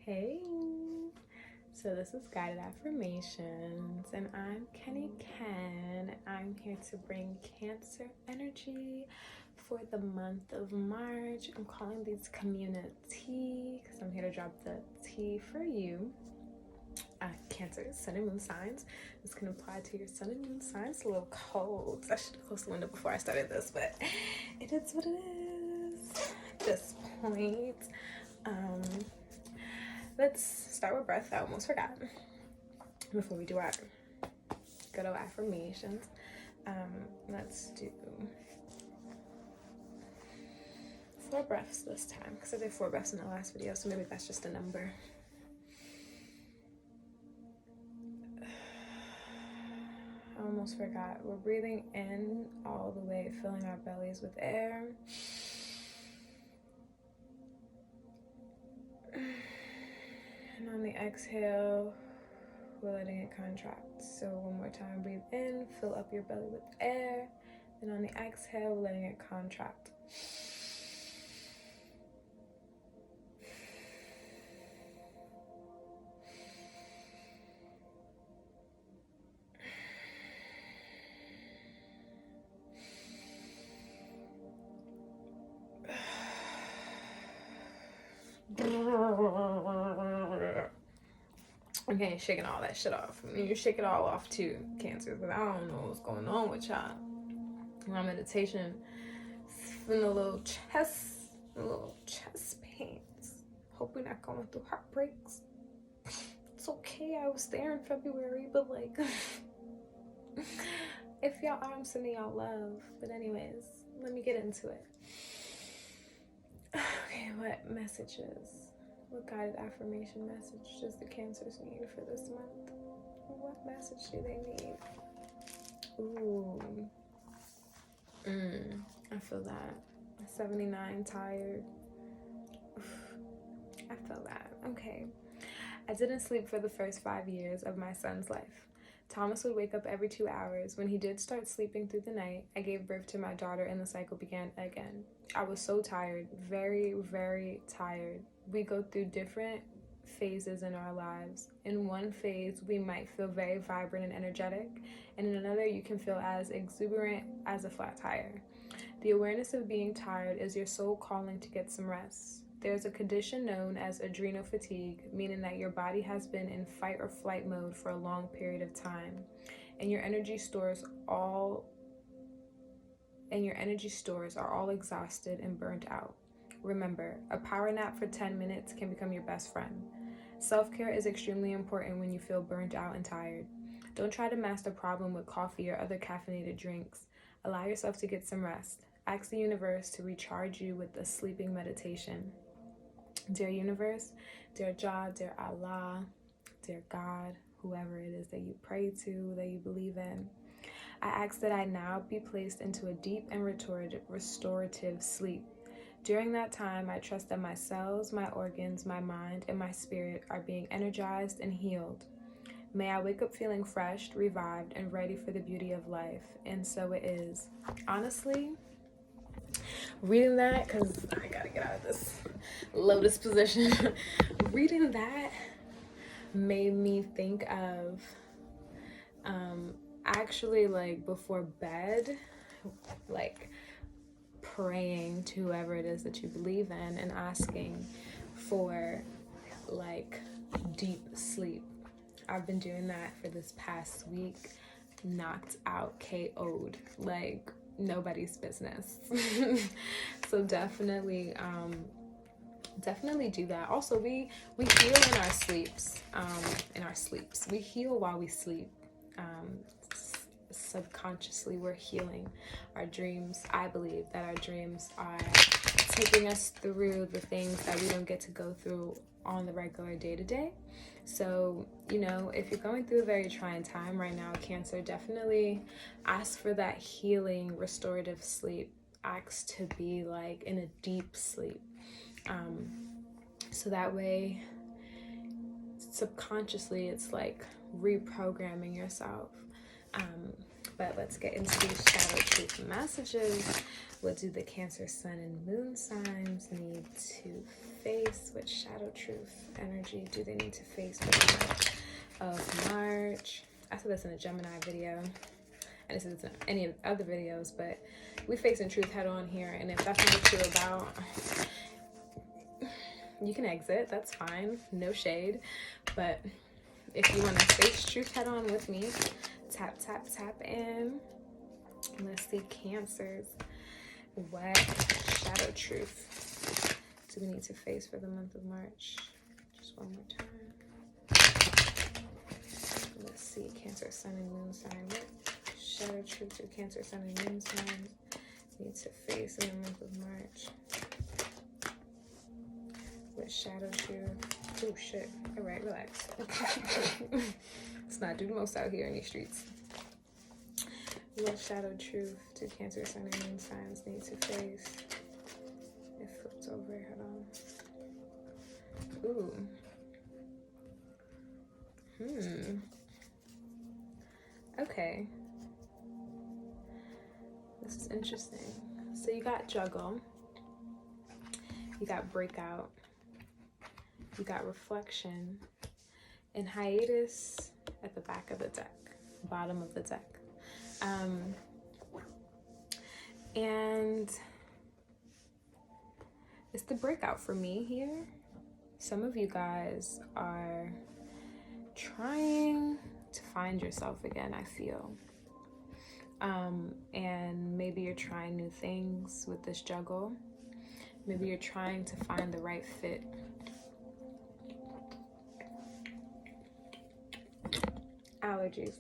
Hey, so this is Guided Affirmations, and I'm Kenny Ken. I'm here to bring Cancer energy for the month of March. I'm calling these Communitea because I'm here to drop the tea for you. Cancer, Sun and Moon signs. This can apply to your Sun and Moon signs. It's a little cold. I should have closed the window before I started this, but it is what it is at this point. Let's start with breath. I almost forgot before we do our good old affirmations. Let's do 4 breaths this time because I did 4 breaths in the last video, so maybe that's just a number. I almost forgot. We're breathing in all the way, filling our bellies with air. And on the exhale, we're letting it contract. So one more time, breathe in, fill up your belly with air. Then on the exhale, we're letting it contract. Okay, shaking all that shit off. I mean, you shake it all off too, Cancer, because I don't know what's going on with y'all. My meditation, feeling a little chest pains. Hope we're not going through heartbreaks. It's okay, I was there in February, but like, if y'all are, I'm sending y'all love. But anyways, let me get into it. Okay, what messages? What guided affirmation message does the Cancers need for this month? What message do they need? Ooh. I feel that. 79, tired. I feel that. Okay. I didn't sleep for the first 5 years of my son's life. Thomas would wake up every 2 hours. When he did start sleeping through the night, I gave birth to my daughter and the cycle began again. I was so tired, very, very tired. We go through different phases in our lives. In one phase, we might feel very vibrant and energetic, and in another, you can feel as exuberant as a flat tire. The awareness of being tired is your soul calling to get some rest. There's a condition known as adrenal fatigue, meaning that your body has been in fight or flight mode for a long period of time, and your energy stores are all exhausted and burnt out. Remember, a power nap for 10 minutes can become your best friend. Self-care is extremely important when you feel burnt out and tired. Don't try to mask the problem with coffee or other caffeinated drinks. Allow yourself to get some rest. Ask the universe to recharge you with a sleeping meditation. Dear universe, dear Jah, dear Allah, dear God, whoever it is that you pray to, that you believe in, I ask that I now be placed into a deep and restorative sleep. During that time, I trust that my cells, my organs, my mind, and my spirit are being energized and healed. May I wake up feeling fresh, revived, and ready for the beauty of life. And so it is. Honestly, reading that, because I gotta get out of this lotus position, reading that made me think of actually, like, before bed, like, praying to whoever it is that you believe in and asking for, like, deep sleep. I've been doing that for this past week, knocked out, KO'd, like nobody's business. So definitely do that. Also, we heal in our sleeps. We heal while we sleep. Subconsciously, we're healing our dreams. I believe that our dreams are taking us through the things that we don't get to go through on the regular day-to-day. So, you know, if you're going through a very trying time right now, Cancer, definitely ask for that healing, restorative sleep. Ask to be like in a deep sleep. So that way, subconsciously, it's like reprogramming yourself. But let's get into these shadow truth messages. What do the Cancer, Sun, and Moon signs need to face? What shadow truth energy do they need to face for the month of March? I said this in a Gemini video. I didn't say this in any of the other videos, but we facing truth head on here. And if that's not what you're about, you can exit. That's fine. No shade. But if you want to face truth head on with me, tap, tap, tap in. Let's see, Cancers. What shadow truth do we need to face for the month of March? Just one more time. Let's see, Cancer, Sun, and Moon sign. What shadow truth do Cancer, Sun, and Moon signs need to face in the month of March? What shadow truth? Oh shit. Alright, relax. Let's not do the most out here in these streets. What shadow truth do Cancer, Sun, and Moon signs need to face? It flipped over. Hold on. Ooh. Okay. This is interesting. So you got Juggle. You got Breakout. You got Reflection. And Hiatus at the back of the deck. Bottom of the deck. And it's the breakout for me here. Some of you guys are trying to find yourself again, I feel. And maybe you're trying new things with this juggle. Maybe you're trying to find the right fit. Allergies.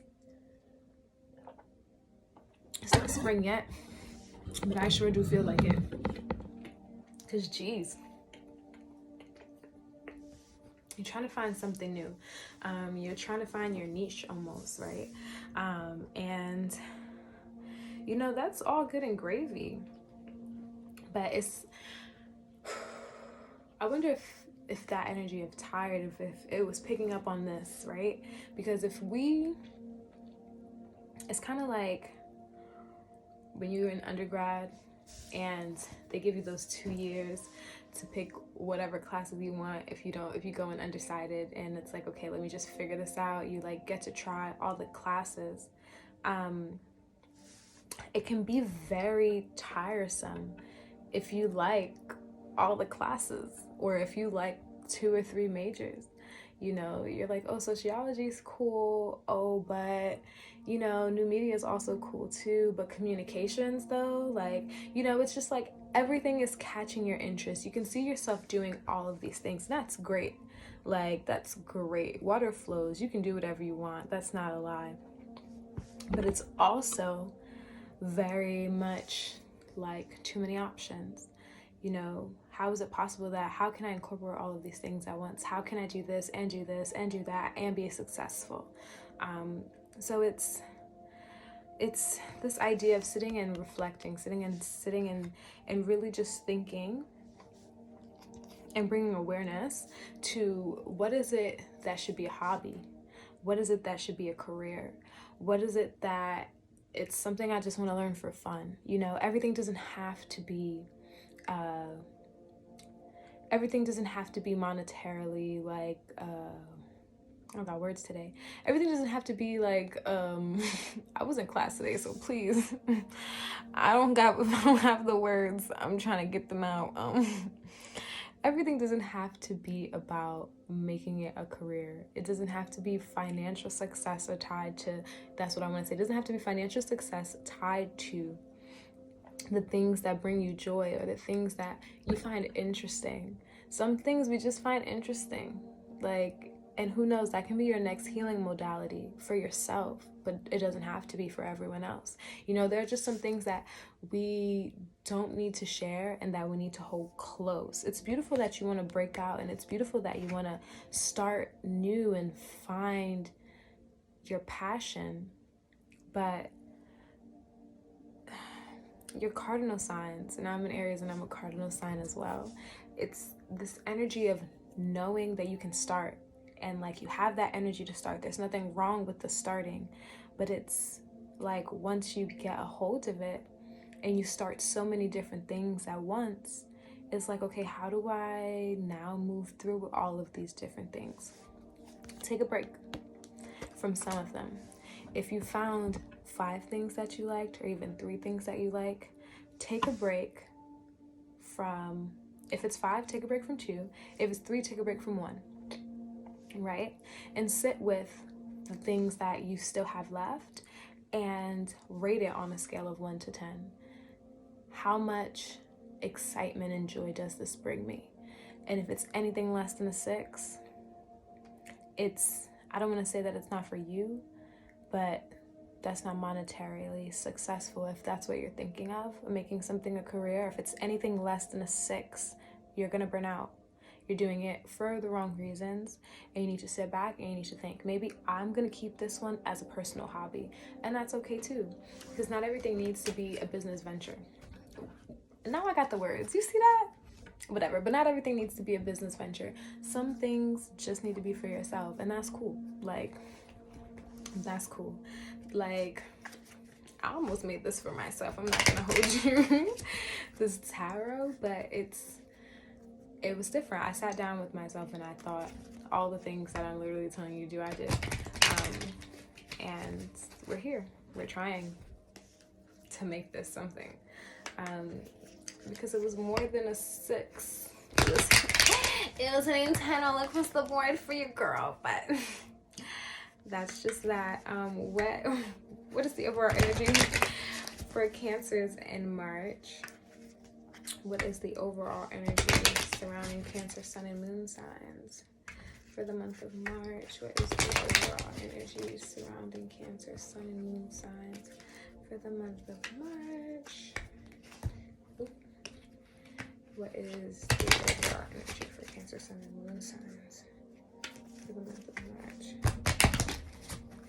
It's not spring yet, but I sure do feel like it. Because, geez, you're trying to find something new. You're trying to find your niche almost, right? And, you know, that's all good and gravy. But it's, I wonder if that energy of tired, if it was picking up on this, right? Because if it's kind of like when you're in undergrad and they give you those 2 years to pick whatever classes you want. If you go in undecided, and it's like, okay, let me just figure this out. You like get to try all the classes. It can be very tiresome if you like all the classes, or if you like 2 or 3 majors. You know, you're like, oh, sociology is cool. Oh, but, you know, new media is also cool too. But communications, though, like, you know, it's just like everything is catching your interest. You can see yourself doing all of these things. That's great. Like, that's great. Water flows. You can do whatever you want. That's not a lie. But it's also very much like too many options. You know, how is it possible that, how can I incorporate all of these things at once? How can I do this and do this and do that and be successful? So it's this idea of sitting and reflecting, sitting and really just thinking and bringing awareness to what is it that should be a hobby? What is it that should be a career? What is it that it's something I just want to learn for fun? You know, everything doesn't have to be monetarily like I don't got words today. Everything doesn't have to be like I was in class today, so please I don't have the words. I'm trying to get them out. Everything doesn't have to be about making it a career. It doesn't have to be financial success or tied to, that's what I want to say. It doesn't have to be financial success tied to the things that bring you joy or the things that you find interesting. Some things we just find interesting, like, and who knows, that can be your next healing modality for yourself, but it doesn't have to be for everyone else. You know, there are just some things that we don't need to share and that we need to hold close. It's beautiful that you want to break out, and it's beautiful that you want to start new and find your passion, but your cardinal signs, and I'm an Aries and I'm a cardinal sign as well, it's this energy of knowing that you can start, and like you have that energy to start. There's nothing wrong with the starting, but it's like once you get a hold of it and you start so many different things at once, it's like, okay, how do I now move through all of these different things? Take a break from some of them. If you found 5 things that you liked, or even 3 things that you like, take a break from, if it's 5, take a break from 2. If it's 3, take a break from 1, right? And sit with the things that you still have left and rate it on a scale of 1 to 10. How much excitement and joy does this bring me? And if it's anything less than a 6, I don't want to say that it's not for you, but that's not monetarily successful if that's what you're thinking of, making something a career. If it's anything less than a 6, you're going to burn out. You're doing it for the wrong reasons, and you need to sit back and you need to think, maybe I'm going to keep this one as a personal hobby. And that's okay too, because not everything needs to be a business venture. Now I got the words. You see that? Whatever, but not everything needs to be a business venture. Some things just need to be for yourself, and that's cool. Like, that's cool. Like, I almost made this for myself. I'm not gonna hold you. This tarot, but it was different. I sat down with myself and I thought all the things that I'm literally telling you to do, I did. And we're here. We're trying to make this something. Because it was more than a 6. It was an intent all across the board for your girl, but that's just that. What is the overall energy for Cancers in March? What is the overall energy surrounding Cancer, Sun, and Moon signs for the month of March? What is the overall energy surrounding Cancer, Sun, and Moon signs for the month of March? What is the overall energy for Cancer, Sun, and Moon signs for the month of March?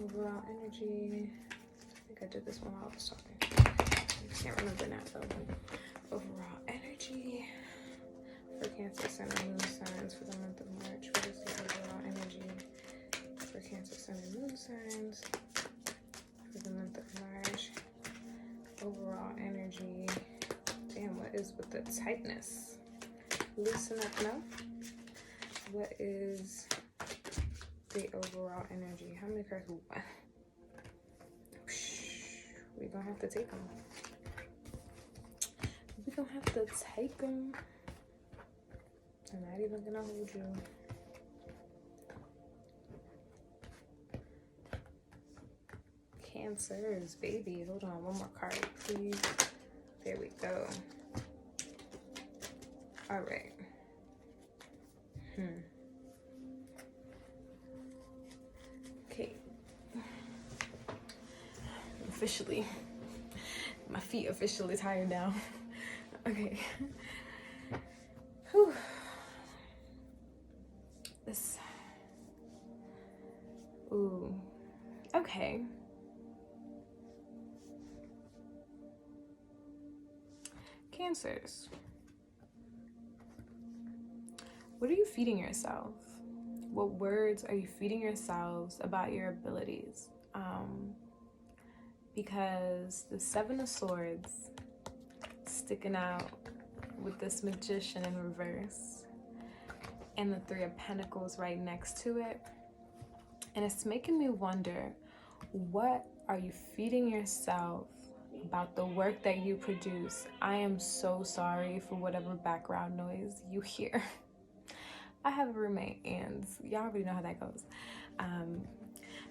Overall energy. I think I did this one while I was talking. I can't remember now though. Overall energy for Cancer, Sun, and Moon signs for the month of March. What is the overall energy for Cancer, Sun, and Moon signs for the month of March? Overall energy. Damn, what is with the tightness? Loosen up now. What is the overall energy? How many cards? We're gonna have to take them. We're gonna have to take them. I'm not even gonna hold you. Cancers, baby. Hold on, one more card, please. There we go. All right. Okay. Officially, my feet officially tired now. Okay. Whew. This. Ooh. Okay. Cancers. What are you feeding yourself? What words are you feeding yourselves about your abilities? Because the 7 of Swords sticking out with this Magician in reverse and the 3 of Pentacles right next to it. And it's making me wonder, what are you feeding yourself about the work that you produce? I am so sorry for whatever background noise you hear. I have a roommate and y'all already know how that goes.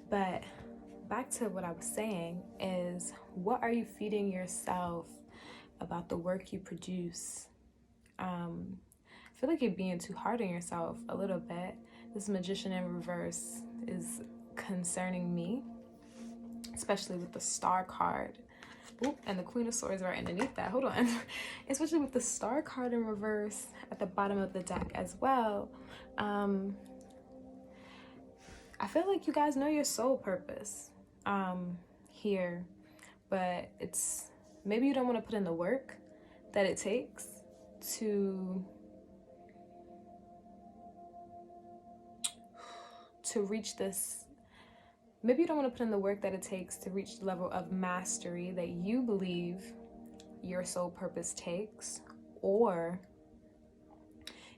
But back to what I was saying is, what are you feeding yourself about the work you produce? I feel like you're being too hard on yourself a little bit. This Magician in reverse is concerning me, especially with the Star card. Ooh, and the Queen of Swords right underneath that. Hold on. Especially with the Star card in reverse at the bottom of the deck as well. I feel like you guys know your soul purpose here, but it's maybe you don't want to put in the work that it takes to reach this maybe you don't want to put in the work that it takes to reach the level of mastery that you believe your soul purpose takes, or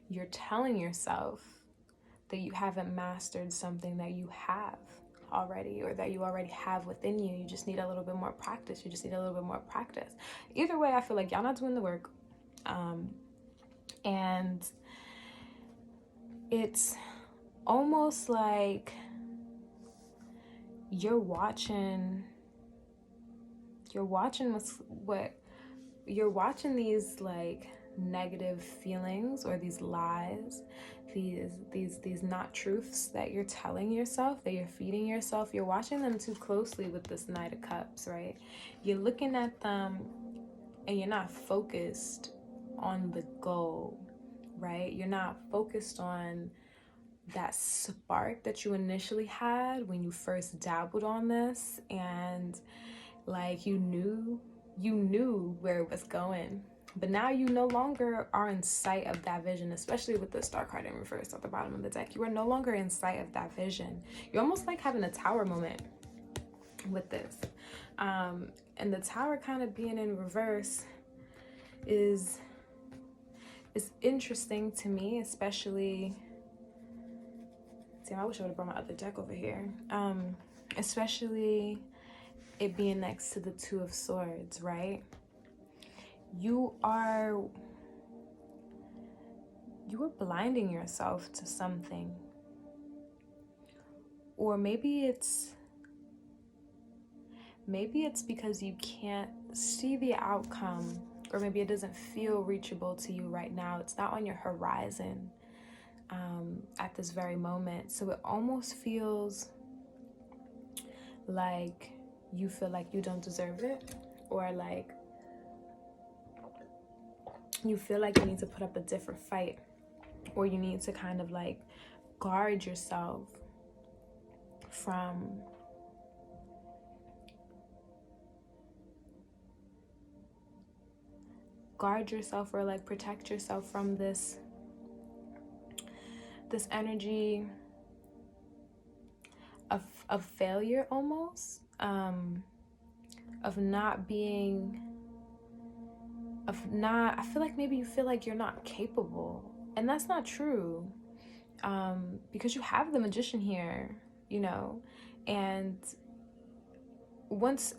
you're telling yourself that you haven't mastered something that you have already, or that you already have within you. You just need a little bit more practice. You just need a little bit more practice. Either way, I feel like y'all not doing the work. And it's almost like you're watching these like negative feelings, or these lies, these not truths that you're telling yourself, that you're feeding yourself. You're watching them too closely with this Knight of Cups, right? You're looking at them and you're not focused on the goal, right? You're not focused on that spark that you initially had when you first dabbled on this, and like you knew where it was going. But now you no longer are in sight of that vision, especially with the Star card in reverse at the bottom of the deck. You are no longer in sight of that vision. You're almost like having a tower moment with this. And the Tower kind of being in reverse is interesting to me, especially... Damn, I wish I would have brought my other deck over here. Especially it being next to the Two of Swords, right? You are blinding yourself to something. Or maybe it's because you can't see the outcome, or maybe it doesn't feel reachable to you right now. It's not on your horizon at this very moment. So it almost feels like you feel like you don't deserve it, or like you feel like you need to put up a different fight, or you need to kind of like guard yourself from or like protect yourself from this energy of failure, almost, of not being, I feel like maybe you feel like you're not capable, and that's not true, because you have the Magician here, you know, and once,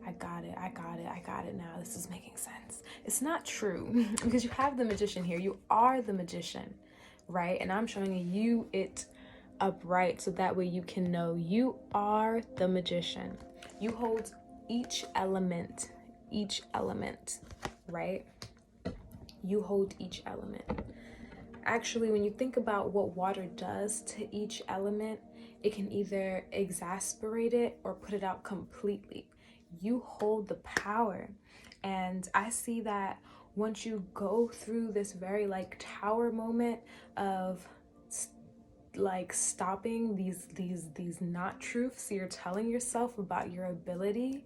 I got it now, this is making sense. It's not true, because you have the Magician here. You are the Magician, right? And I'm showing you it upright, so that way you can know you are the Magician. You hold each element, right? You hold each element. Actually, when you think about what water does to each element, it can either exasperate it or put it out completely. You hold the power. And I see that once you go through this very like tower moment of like stopping these not truths you're telling yourself about your ability,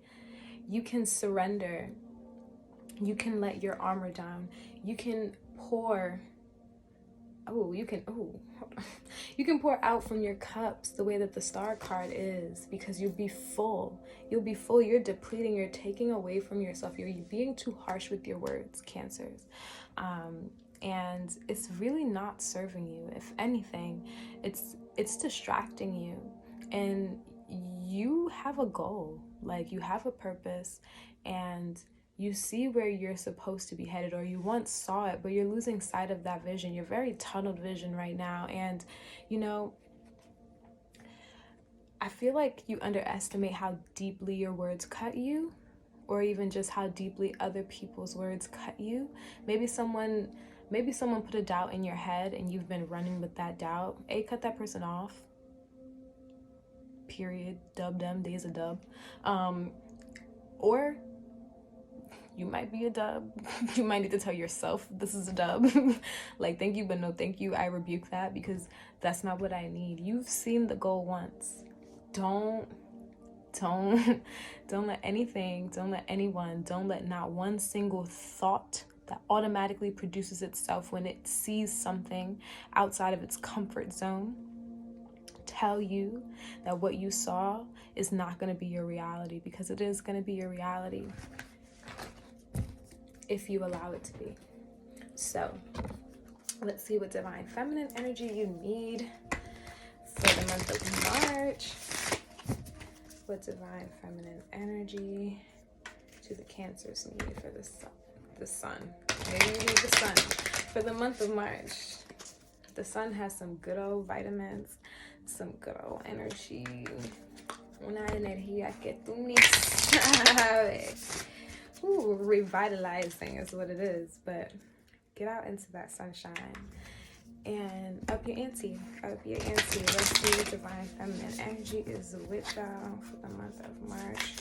you can surrender. You can let your armor down. You can pour you can pour out from your cups the way that the Star card is, because you'll be full. You're depleting. You're taking away from yourself. You're being too harsh with your words, Cancers. And it's really not serving you. If anything, it's distracting you. And you have a goal, like you have a purpose, and you see where you're supposed to be headed, or you once saw it, but you're losing sight of that vision. You're very tunneled vision right now. And, you know, I feel like you underestimate how deeply your words cut you, or even just how deeply other people's words cut you. Maybe someone put a doubt in your head and you've been running with that doubt. Cut that person off. Period. Dub them. Day's a dub. Or you might be a dub. You might need to tell yourself this is a dub. Like, thank you, but no thank you. I rebuke that, because that's not what I need. You've seen the goal once. Don't let anything, don't let anyone, don't let not one single thought that automatically produces itself when it sees something outside of its comfort zone tell you that what you saw is not going to be your reality, because it is going to be your reality if you allow it to be. So let's see what divine feminine energy you need for the month of March. What divine feminine energy do the Cancers need for the sun? Maybe you need the sun for the month of March. The sun has some good old vitamins, some good old energy. Una energía que tú ni sabes. Ooh, revitalizing is what it is. But get out into that sunshine and up your ante. Let's see what divine feminine energy is with y'all for the month of March.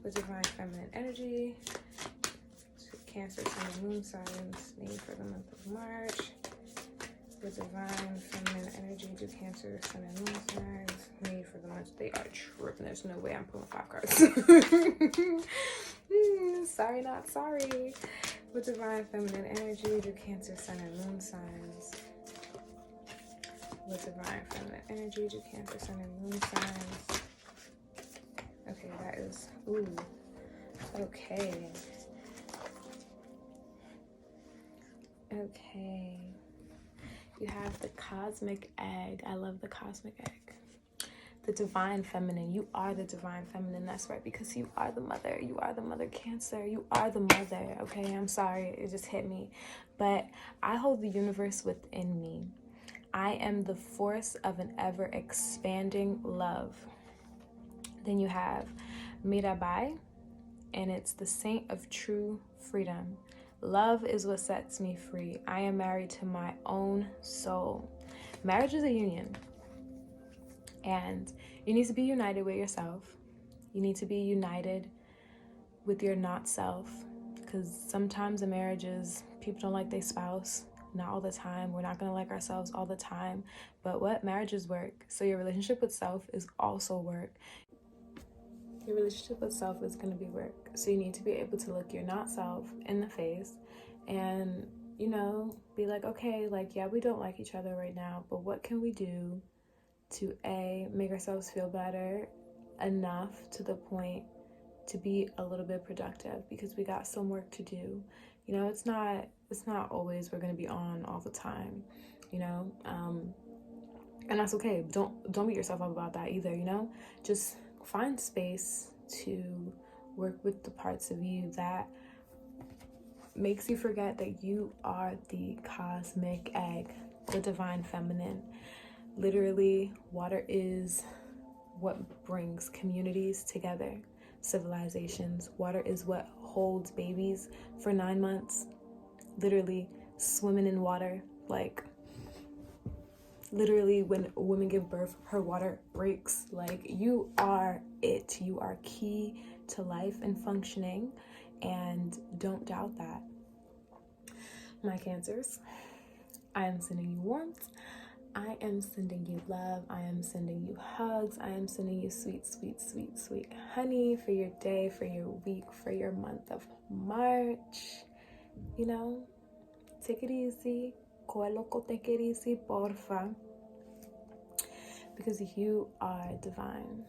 What divine feminine energy Cancer, Sun, and Moon signs need for the month of March. What divine feminine energy do Cancer, Sun, and Moon signs need for the month? They are tripping. There's no way I'm pulling 5 cards. Sorry, not sorry. What divine feminine energy do Cancer, Sun, and Moon signs? What divine feminine energy do Cancer, Sun, and Moon signs? Okay, that is, ooh, okay. Okay. You have the cosmic egg. I love the cosmic egg. The divine feminine. You are the divine feminine. That's right, because you are the mother. You are the mother, Cancer. You are the mother. Okay, I'm sorry. It just hit me. But I hold the universe within me. I am the force of an ever-expanding love. Then you have Mirabai, and it's the saint of true freedom. Love is what sets me free. I am married to my own soul. Marriage is a union. And you need to be united with yourself. You need to be united with your not self. Because sometimes in marriages, people don't like their spouse. Not all the time. We're not going to like ourselves all the time. But what? Marriage is work. So your relationship with self is also work. Your relationship with self is going to be work. So you need to be able to look your not self in the face and, you know, be like, okay, like, yeah, we don't like each other right now, but what can we do to make ourselves feel better enough to the point to be a little bit productive, because we got some work to do. You know, it's not always we're going to be on all the time, you know, and that's okay. Don't beat yourself up about that either, you know, just find space to work with the parts of you that makes you forget that you are the cosmic egg, the divine feminine. Literally, water is what brings communities together, civilizations. Water is what holds babies for 9 months, literally swimming in water. Like, literally, when a woman gives birth, her water breaks. Like, you are it. You are key to life and functioning, and don't doubt that. My Cancers, I am sending you warmth. I am sending you love. I am sending you hugs. I am sending you sweet, sweet, sweet, sweet honey for your day, for your week, for your month of March. You know, take it easy. Loco, take it easy, porfa. Because you are divine.